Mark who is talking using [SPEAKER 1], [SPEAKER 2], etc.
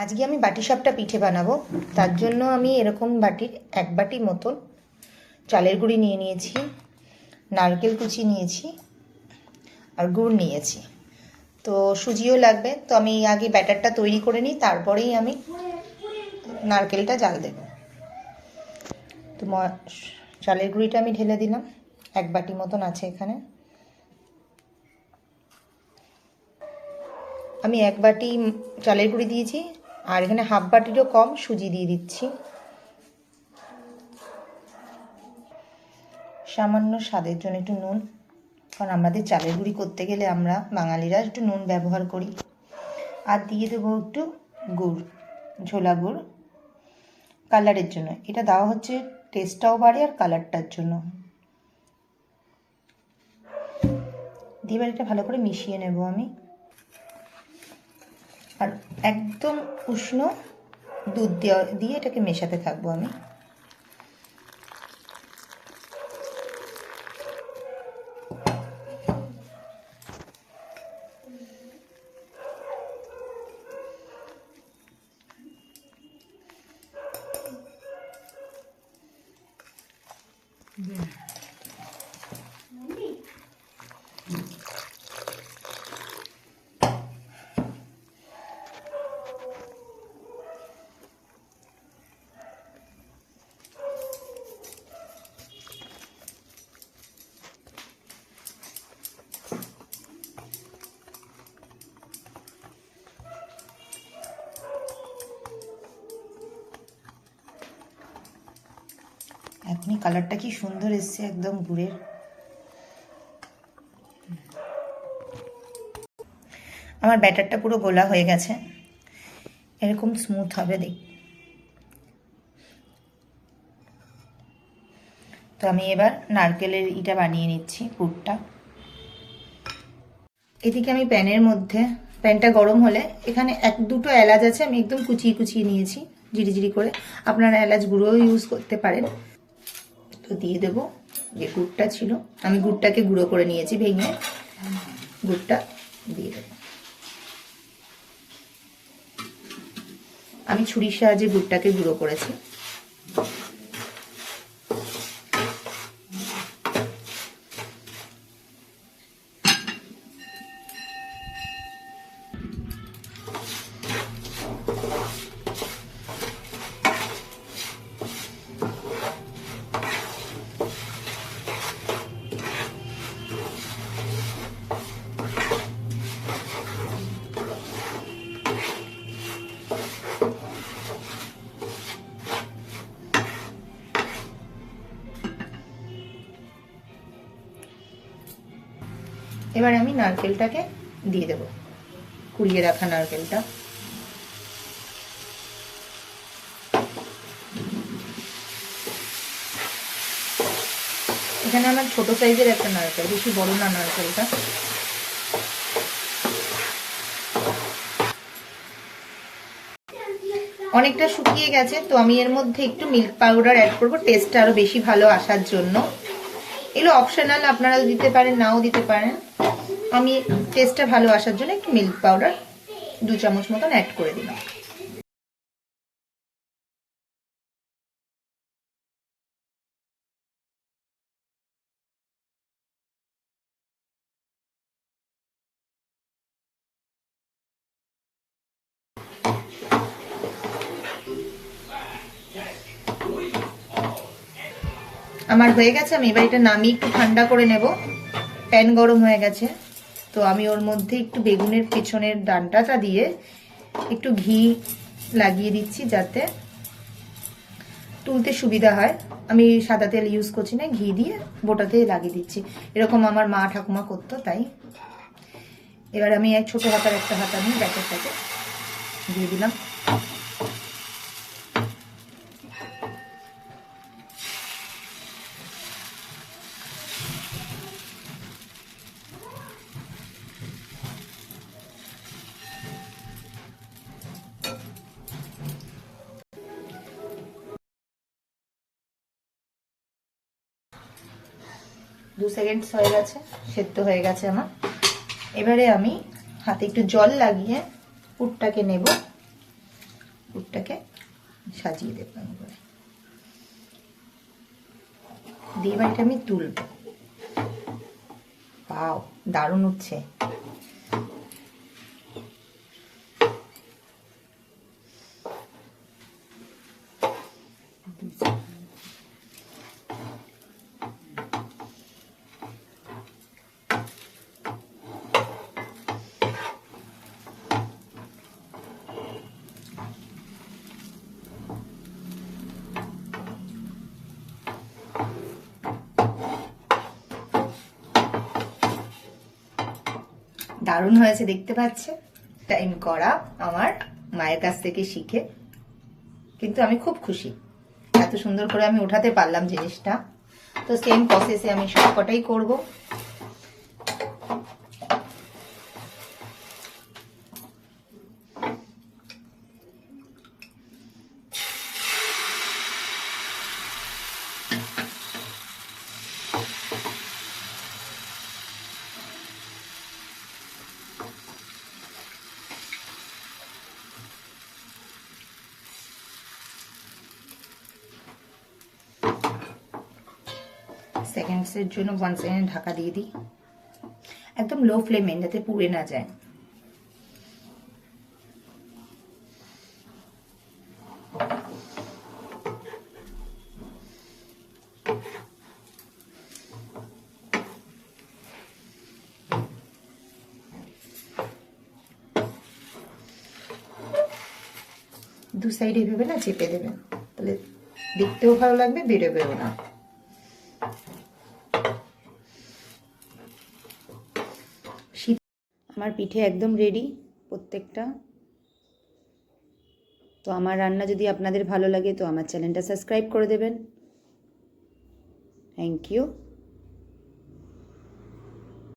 [SPEAKER 1] আজকে আমি বাটিসাপটা পিঠে বানাবো। তার জন্য আমি এরকম বাটির 1 বাটি মতন চালের গুঁড়ি নিয়ে নিয়েছি, নারকেল কুচি নিয়েছি আর গুড় নিয়েছি। তো সুজিও লাগবে। তো আমি আগে ব্যাটারটা তৈরি করে নিই, তারপরেই আমি নারকেলটা জাল দেব। তো চালের গুঁড়িটা আমি ঢেলে দিলাম, 1 বাটি মতন আছে এখানে। আমি 1 বাটি চালের গুঁড়ি দিয়েছি আর এখানে হাফ বাটিরও কম সুজি দিয়ে দিচ্ছি। সামান্য স্বাদের জন্য একটু নুন, কারণ আমাদের চালের গুঁড়ি করতে গেলে আমরা বাঙালিরা একটু নুন ব্যবহার করি। আর দিয়ে দেবো একটু গুড়, ঝোলা গুড়, কালারের জন্য। এটা দেওয়া হচ্ছে টেস্টটাও বাড়ে আর কালারটার জন্য। দিয়ে এবার এটা ভালো করে মিশিয়ে নেব আমি। আর একদম উষ্ণ দুধ দিয়ে এটাকে মেশাতে থাকবো আমি। এখনই কালারটা কি সুন্দর এসছে একদম গুড়ের। আমার ব্যাটারটা পুরো গোলা হয়ে গেছে, এরকম স্মুথ হবে দেখ। তো আমি এবার নারকেলের ইটা বানিয়ে নিচ্ছি, পুরটা। এদিকে আমি প্যানটা গরম হলে এখানে 1-2টো এলাচ আছে, আমি একদম কুচিয়ে কুচিয়ে নিয়েছি জিরি করে। আপনারা এলাচ গুঁড়োও ইউজ করতে পারেন। তো দিয়ে দেবো যে গুড়টা ছিল, আমি গুড়টাকে গুঁড়ো করে নিয়েছি, ভেঙে গুড়টা দিয়ে দেবো। আমি ছুরির সাহায্যে গুড়টাকে গুঁড়ো করেছি। এবার আমি নারকেলটাকে দিয়ে দেব, কুড়িয়ে রাখা নারকেলটা। এখানে আমার ছোট সাইজের একটা নারকেল, বেশি বড় না নারকেলটা। অনেকটা শুকিয়ে গেছে, তো আমি এর মধ্যে একটু মিল্ক পাউডার অ্যাড করব, টেস্টটা আরো বেশি ভালো আসার জন্য। এগুলো অপশনাল, আপনারা দিতে পারেন নাও দিতে পারেন। আমি টেস্টটা ভালো আসার জন্য একটু মিল্ক পাউডার 2 চামচ মতন অ্যাড করে দিলাম। আমার হয়ে গেছে, আমি এবার এটা নামিয়ে একটু ঠান্ডা করে নেব। প্যান গরম হয়ে গেছে, তো আমি ওর মধ্যে একটু বেগুনের পেছনের ডাঁটাটা দিয়ে একটু ঘি লাগিয়ে দিচ্ছি, যাতে তুলতে সুবিধা হয়। আমি সাদা তেল ইউজ করছি না, ঘি দিয়ে বোটাতে লাগিয়ে দিচ্ছি। এরকম আমার মা ঠাকুমা করতো, তাই। এবার আমি এক ছোট হাতার একটা হাতা নিয়ে ব্যাটারটাকে দিয়ে দিলাম। দু সেকেন্ড হয়ে গেছে, সেদ্ধ হয়ে গেছে আমার। এবারে আমি হাতে একটু জল লাগিয়ে পুরটাকে নেব। পুরটাকে সাজিয়ে দেবো আমি করে দিয়ে এবার আমি তুলবো। পাও দারুণ উঠছে। দারুণ হয়েছে দেখতে পাচ্ছে। টাইম করা আমার মায়ের কাছ থেকে শিখে, কিন্তু আমি খুব খুশি এত সুন্দর করে আমি উঠাতে পারলাম জিনিসটা। তো সেম প্রসেসে আমি সবকটাই করব। সেকেন্ডসের জন্য 1 সেকেন্ড ঢাকা দিয়ে দিই, একদম লো ফ্লেমে, যাতে পুড়ে না যায়। দু সাইডে এভাবে না চেপে দেবেন, তাহলে দেখতেও ভালো লাগবে, বেরোবেও না। আমার পিঠে একদম রেডি প্রত্যেকটা। তো আমার রান্না যদি আপনাদের ভালো লাগে তো আমার চ্যানেলটা সাবস্ক্রাইব করে দেবেন। Thank you.